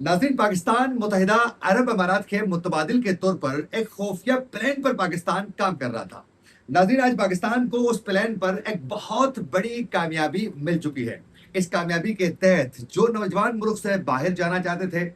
नाज़रीन, पाकिस्तान मुत्तहिदा अरब अमारात के मुतबादिल के तौर पर एक खुफिया प्लान पर पाकिस्तान काम कर रहा था। नाज़रीन, आज पाकिस्तान को उस प्लान पर एक बहुत बड़ी कामयाबी मिल चुकी है। इस कामयाबी के तहत जो नौजवान मुल्क से बाहर जाना चाहते थे,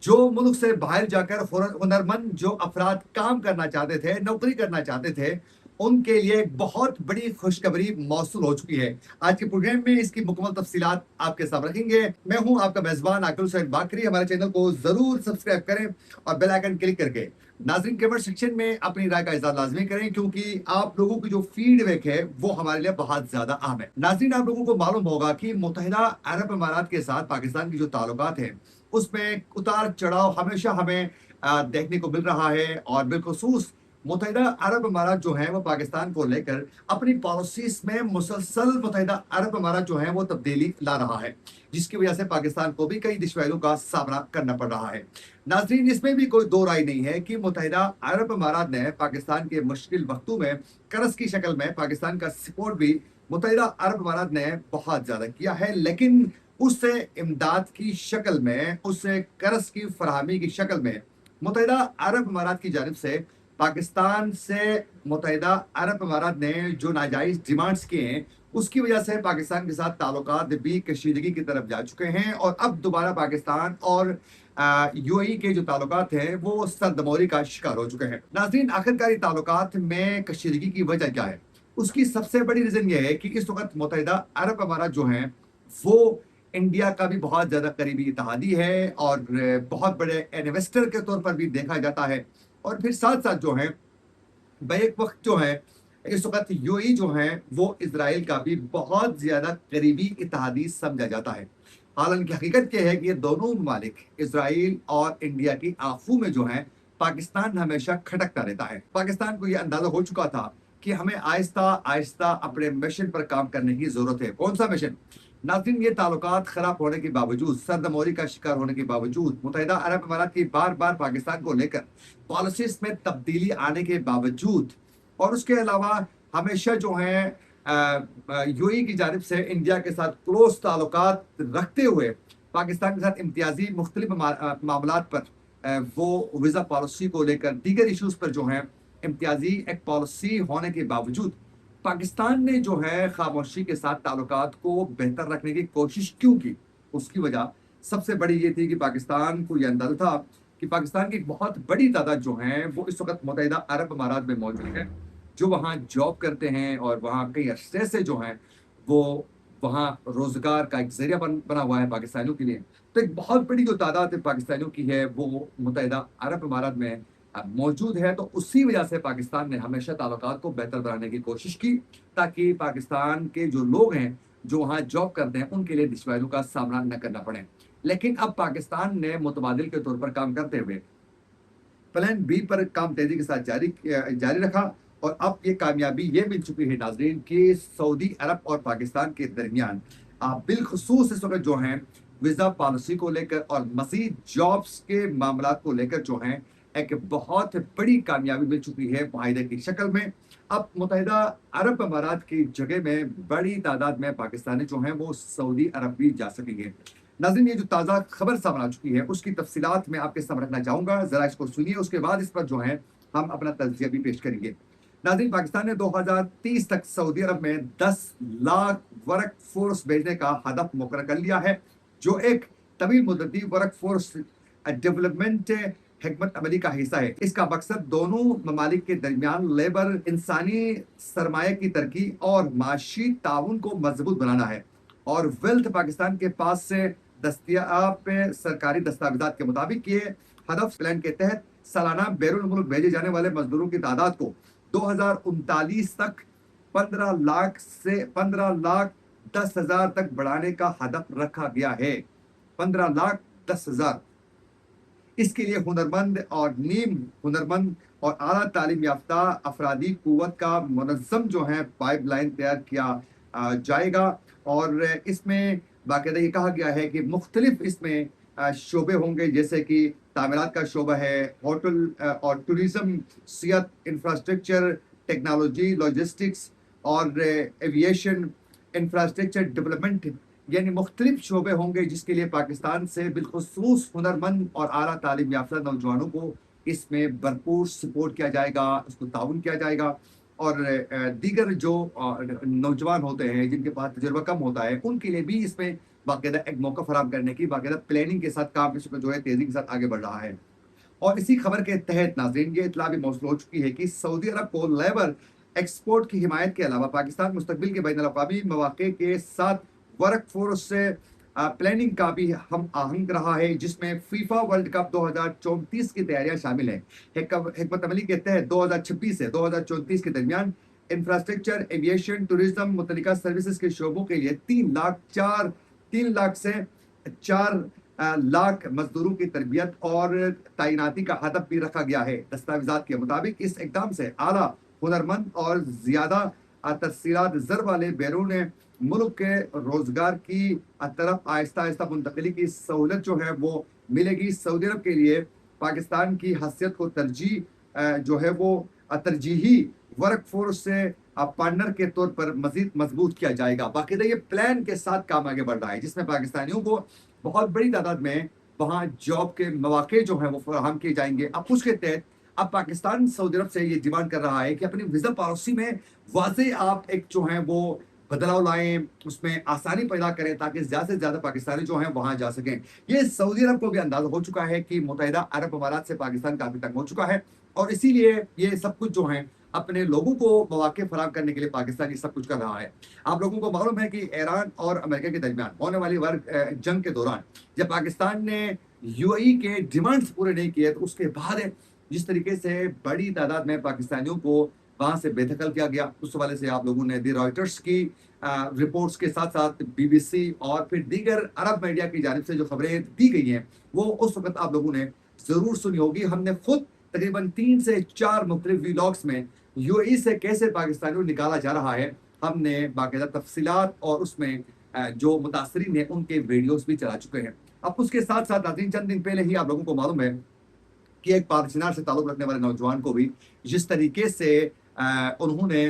जो मुल्क से बाहर जाकर हुनरमंद जो अफराद काम करना चाहते थे, नौकरी करना चाहते थे, उनके लिए एक बहुत बड़ी खुशखबरी मौसूल हो चुकी है। आज के प्रोग्राम में इसकी मुकम्मल तफसीलात आपके साथ रखेंगे। मैं हूं आपका मेजबान आकिल हुसैन बाकरी। हमारे चैनल को जरूर सब्सक्राइब करें और बेल आइकन क्लिक करके नाज़रीन कमेंट सेक्शन में अपनी राय का इज़हार लाजमी करें, क्योंकि आप लोगों की जो फीडबैक है वो हमारे लिए बहुत ज्यादा अहम है। नाज़रीन, आप लोगों को मालूम होगा कि मुत्तहिदा अरब अमारात के साथ पाकिस्तान की जो ताल्लुकात हैं उसमें उतार चढ़ाव हमेशा हमें देखने को मिल रहा है। और बिलखुसूस मुत्तहिदा अरब अमारात जो है वो पाकिस्तान को लेकर अपनी पॉलिसीज में मुसलसल मुत्तहिदा अरब अमारात जो है वो तब्दीली ला रहा है, जिसकी वजह से पाकिस्तान को भी कई दुश्वारियों का सामना करना पड़ रहा है। नाजरीन, इसमें भी कोई दो राय नहीं है कि मुत्तहिदा अरब अमारात ने पाकिस्तान के मुश्किल वक्तों में कर्ज की शक्ल में पाकिस्तान का सपोर्ट भी मुत्तहिदा अरब अमारात ने बहुत ज्यादा किया है, लेकिन उससे इमदाद की शक्ल में, उससे कर्ज की फरहमी की शक्ल में मुत्तहिदा अरब अमारात की जानिब से पाकिस्तान से मुत्तहिदा अरब अमारात ने जो नाजायज डिमांड्स किए हैं उसकी वजह से पाकिस्तान के साथ ताल्लुकात भी कशीदगी की तरफ जा चुके हैं। और अब दोबारा पाकिस्तान और यूएई के जो ताल्लुकात हैं वो सरदमौरी का शिकार हो चुके हैं। नाज़रीन, आखिरकार ताल्लुकात में कशीदगी की वजह क्या है? उसकी सबसे बड़ी रीजन ये है कि इस वक्त मुत्तहिदा अरब अमारात जो हैं वो इंडिया का भी बहुत ज्यादा करीबी इत्तेहादी है और बहुत बड़े इन्वेस्टर के तौर पर भी देखा जाता है। और फिर साथ साथ जो है बैक वक्त जो है इस वक्त यूएई जो है वो इसराइल का भी बहुत ज्यादा करीबी इत्तेहादी समझा जाता है। हालांकि हकीकत यह है कि ये दोनों ममालिक इसराइल और इंडिया की आंखों में जो है पाकिस्तान हमेशा खटकता रहता है। पाकिस्तान को यह अंदाजा हो चुका था कि हमें आहिस्ता आहिस्ता अपने मिशन पर काम करने की जरूरत है। कौन सा मिशन? नाज़रीन, ये ताल्लुकात खराब होने के बावजूद, सरदमौरी का शिकार होने के बावजूद, मुत्तहिदा अरब अमारात की बार बार पाकिस्तान को लेकर पॉलिसीज में तब्दीली आने के बावजूद, और उसके अलावा हमेशा जो है यूएई की जानिब से इंडिया के साथ क्लोज ताल्लुकात रखते हुए पाकिस्तान के साथ इम्तियाजी मुख्तलिफ मामलात पर वो वीज़ा पॉलिसी को लेकर दीगर इशूज़ पर जो है इम्तियाजी एक पॉलिसी होने के बावजूद पाकिस्तान ने जो है खामोशी के साथ ताल्लुकात को बेहतर रखने की कोशिश क्यों की? उसकी वजह सबसे बड़ी ये थी कि पाकिस्तान को यह अंदाजा था कि पाकिस्तान की एक बहुत बड़ी तादाद जो है वो इस वक्त मुत्तहिदा अरब अमारात में मौजूद है, जो वहाँ जॉब करते हैं और वहाँ कई अरसे से जो हैं वो वहाँ रोजगार का एक जरिया बना हुआ है पाकिस्तानियों के लिए। तो एक बहुत बड़ी जो तादाद पाकिस्तानियों की है वो मुत्तहिदा अरब अमारात में मौजूद है। तो उसी वजह से पाकिस्तान ने हमेशा ताल्लुकात को बेहतर बनाने की कोशिश की, ताकि पाकिस्तान के जो लोग हैं जो वहाँ जॉब करते हैं उनके लिए दुश्वारियों का सामना न करना पड़े। लेकिन अब पाकिस्तान ने मुतबादिल के तौर पर काम करते हुए प्लान बी पर काम तेजी के साथ जारी रखा। और अब ये कामयाबी ये मिल चुकी है नाजरीन कि सऊदी अरब और पाकिस्तान के दरमियान बिलखसूस इस वक्त जो है वीज़ा पॉलिसी को लेकर और मज़ीद जॉब्स के मामला को लेकर जो है एक बहुत बड़ी कामयाबी मिल चुकी है मुआहिदे की शक्ल में। अब मुत्तहिदा अरब अमारात की जगह में बड़ी तादाद में पाकिस्तानी जो हैं वो सऊदी अरब भी जा सकेंगे। नाज़रीन, ये जो ताज़ा खबर सामने आ चुकी है उसकी तफसीलात मैं आपके सामने रखना चाहूँगा, ज़रा इसको सुनिए, उसके बाद इस पर जो है हम अपना तज्ज़िया भी पेश करेंगे। नाज़रीन, पाकिस्तान ने 2030 तक सऊदी अरब में 10 लाख वर्क फोर्स भेजने का हदफ मुकर्रर कर लिया है, जो एक तवील मुद्दती वर्क फोर्स डेवलपमेंट हिकमत अमली का हिस्सा है। इसका मकसद दोनों ममालिक के दरमियान लेबर, इंसानी सरमाए की तरक्की और माशी ताउन को मजबूत बनाना है। और वेल्थ पाकिस्तान के पास से दस्तियाब सरकारी दस्तावेजात के मुताबिक ये हदफ प्लान के तहत सालाना बैरून मुल्क भेजे जाने वाले मजदूरों की तादाद को 2039 तक 15,10,000 तक बढ़ाने का हदफ रखा गया है। 15,10,000। इसके लिए हुनरमंद और नीम हुनरमंद और आला तालीम याफ्ता अफरादी कुव्वत का मुनज़्ज़म जो है पाइपलाइन तैयार किया जाएगा। और इसमें बाकायदा ये कहा गया है कि मुख्तलिफ इसमें शोबे होंगे, जैसे कि तामीरात का शोबा है, होटल और टूरिज्म, सियाहत, इंफ्रास्ट्रक्चर, टेक्नोलॉजी, लॉजिस्टिक्स और एविएशन, इंफ्रास्ट्रक्चर डेवलपमेंट, یعنی مختلف شعبے ہوں گے جس کے لیے پاکستان سے بالخصوص ہنرمند اور اعلیٰ تعلیم یافتہ نوجوانوں کو اس میں بھرپور سپورٹ کیا جائے گا، اس کو تعاون کیا جائے گا، اور دیگر جو نوجوان ہوتے ہیں جن کے پاس تجربہ کم ہوتا ہے ان کے لیے بھی اس میں باقاعدہ ایک موقع فراہم کرنے کی باقاعدہ پلاننگ کے ساتھ کام اس کو جو ہے تیزی کے ساتھ آگے بڑھ رہا ہے۔ اور اسی خبر کے تحت ناظرین یہ اطلاع بھی موصول ہو چکی ہے کہ سعودی عرب کو لیبر ایکسپورٹ کی حمایت کے علاوہ پاکستان مستقبل کے بین الاقوامی مواقع کے ساتھ ورک فورس سے پلاننگ کا بھی ہم آہنگ رہا ہے، جس میں فیفا ورلڈ کپ 2034 کی تیاریاں شامل ہیں۔ حکمت عملی کے تحت 2026 سے 2034 کے درمیان انفراسٹرکچر، ایویشن، ٹورزم، متعلقہ سروسز کے شعبوں کے لیے 3 لاکھ سے 4 لاکھ مزدوروں کی تربیت اور تعیناتی کا ہدف بھی رکھا گیا ہے۔ دستاویزات کے مطابق اس اقدام سے اعلیٰ ہنرمند اور زیادہ تفصیلات زر والے بیرون ملک کے روزگار کی طرف آہستہ آہستہ منتقلی کی سہولت جو ہے وہ ملے گی۔ سعودی عرب کے لیے پاکستان کی حیثیت کو جو ہے وہ ترجیحی ورک فورس سے پارٹنر کے طور پر مزید مضبوط کیا جائے گا۔ باقاعدہ یہ پلان کے ساتھ کام آگے بڑھ رہا ہے جس میں پاکستانیوں کو بہت بڑی تعداد میں وہاں جاب کے مواقع جو ہیں وہ فراہم کیے جائیں گے۔ اب اس کے تحت اب پاکستان سعودی عرب سے یہ ڈیمانڈ کر رہا ہے کہ اپنی ویزا پالیسی میں واضح آپ ایک جو ہیں وہ بدلاؤ لائیں، اس میں آسانی پیدا کریں تاکہ زیادہ سے زیادہ پاکستانی جو ہیں وہاں جا سکیں۔ یہ سعودی عرب کو بھی اندازہ ہو چکا ہے کہ متحدہ عرب امارات سے پاکستان کافی تنگ ہو چکا ہے، اور اسی لیے یہ سب کچھ جو ہیں اپنے لوگوں کو مواقع فراہم کرنے کے لیے پاکستان یہ سب کچھ کر رہا ہے۔ آپ لوگوں کو معلوم ہے کہ ایران اور امریکہ کے درمیان ہونے والی جنگ کے دوران جب پاکستان نے یو اے ای کے ڈیمانڈز پورے نہیں کیے تو اس کے بعد جس طریقے سے بڑی تعداد میں پاکستانیوں کو وہاں سے بے دخل کیا گیا، اس حوالے سے آپ لوگوں نے دی رائٹرز کی رپورٹس کے ساتھ ساتھ BBC اور پھر دیگر عرب میڈیا کی جانب سے جو خبریں دی گئی ہیں وہ اس وقت آپ لوگوں نے ضرور سنی ہوگی۔ ہم نے خود تقریباً 3 سے 4 مختلف ویلاگس میں یو اے ای سے کیسے پاکستانیوں نکالا جا رہا ہے ہم نے باقاعدہ تفصیلات اور اس میں جو متاثرین ہیں ان کے ویڈیوز بھی چلا چکے ہیں۔ اب اس کے ساتھ ساتھ ناظرین چند دن پہلے ہی آپ لوگوں کو معلوم ہے کہ ایک پارچنار سے تعلق رکھنے والے نوجوان کو بھی جس طریقے سے انہوں نے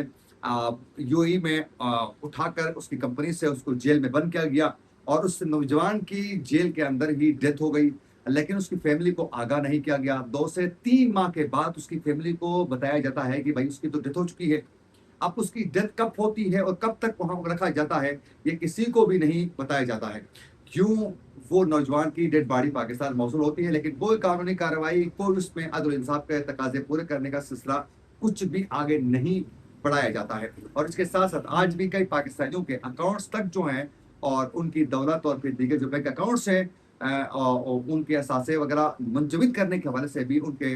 یو اے ای میں اٹھا کر اس کی کمپنی سے اس کو جیل میں بند کیا گیا، اور اس نوجوان کی جیل کے اندر ہی ڈیتھ ہو گئی، لیکن اس کی فیملی کو آگاہ نہیں کیا گیا۔ 2 سے 3 ماہ کے بعد اس کی فیملی کو بتایا جاتا ہے کہ بھائی اس کی تو ڈیتھ ہو چکی ہے۔ اب اس کی ڈیتھ کب ہوتی ہے اور کب تک وہاں رکھا جاتا ہے یہ کسی کو بھی نہیں بتایا جاتا ہے۔ کیوں وہ نوجوان کی ڈیڈ باڈی پاکستان موصول ہوتی ہے لیکن کوئی قانونی کارروائی، کوئی اس میں عدل و انصاف کے تقاضے پورے کرنے کا سلسلہ کچھ بھی آگے نہیں بڑھایا جاتا ہے۔ اور اس کے ساتھ ساتھ آج بھی کئی پاکستانیوں کے اکاؤنٹس تک جو ہیں اور ان کی دولت اور پھر دیگر جو بینک اکاؤنٹس ہیں ان کے اثاثے وغیرہ منجمد کرنے کے حوالے سے بھی ان کے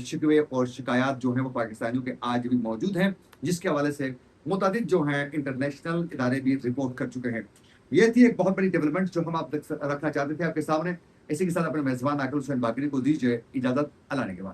شکوے اور شکایات جو ہیں وہ پاکستانیوں کے آج بھی موجود ہیں، جس کے حوالے سے متعدد جو ہیں انٹرنیشنل ادارے بھی رپورٹ کر چکے ہیں۔ یہ تھی ایک بہت بڑی ڈیولپمنٹ جو ہم آپ تک رکھنا چاہتے تھے آپ کے سامنے۔ اسی کے ساتھ اپنے میزبان عاقل حسین باقری کو دیجیے اجازت، اللہ نے کے بعد۔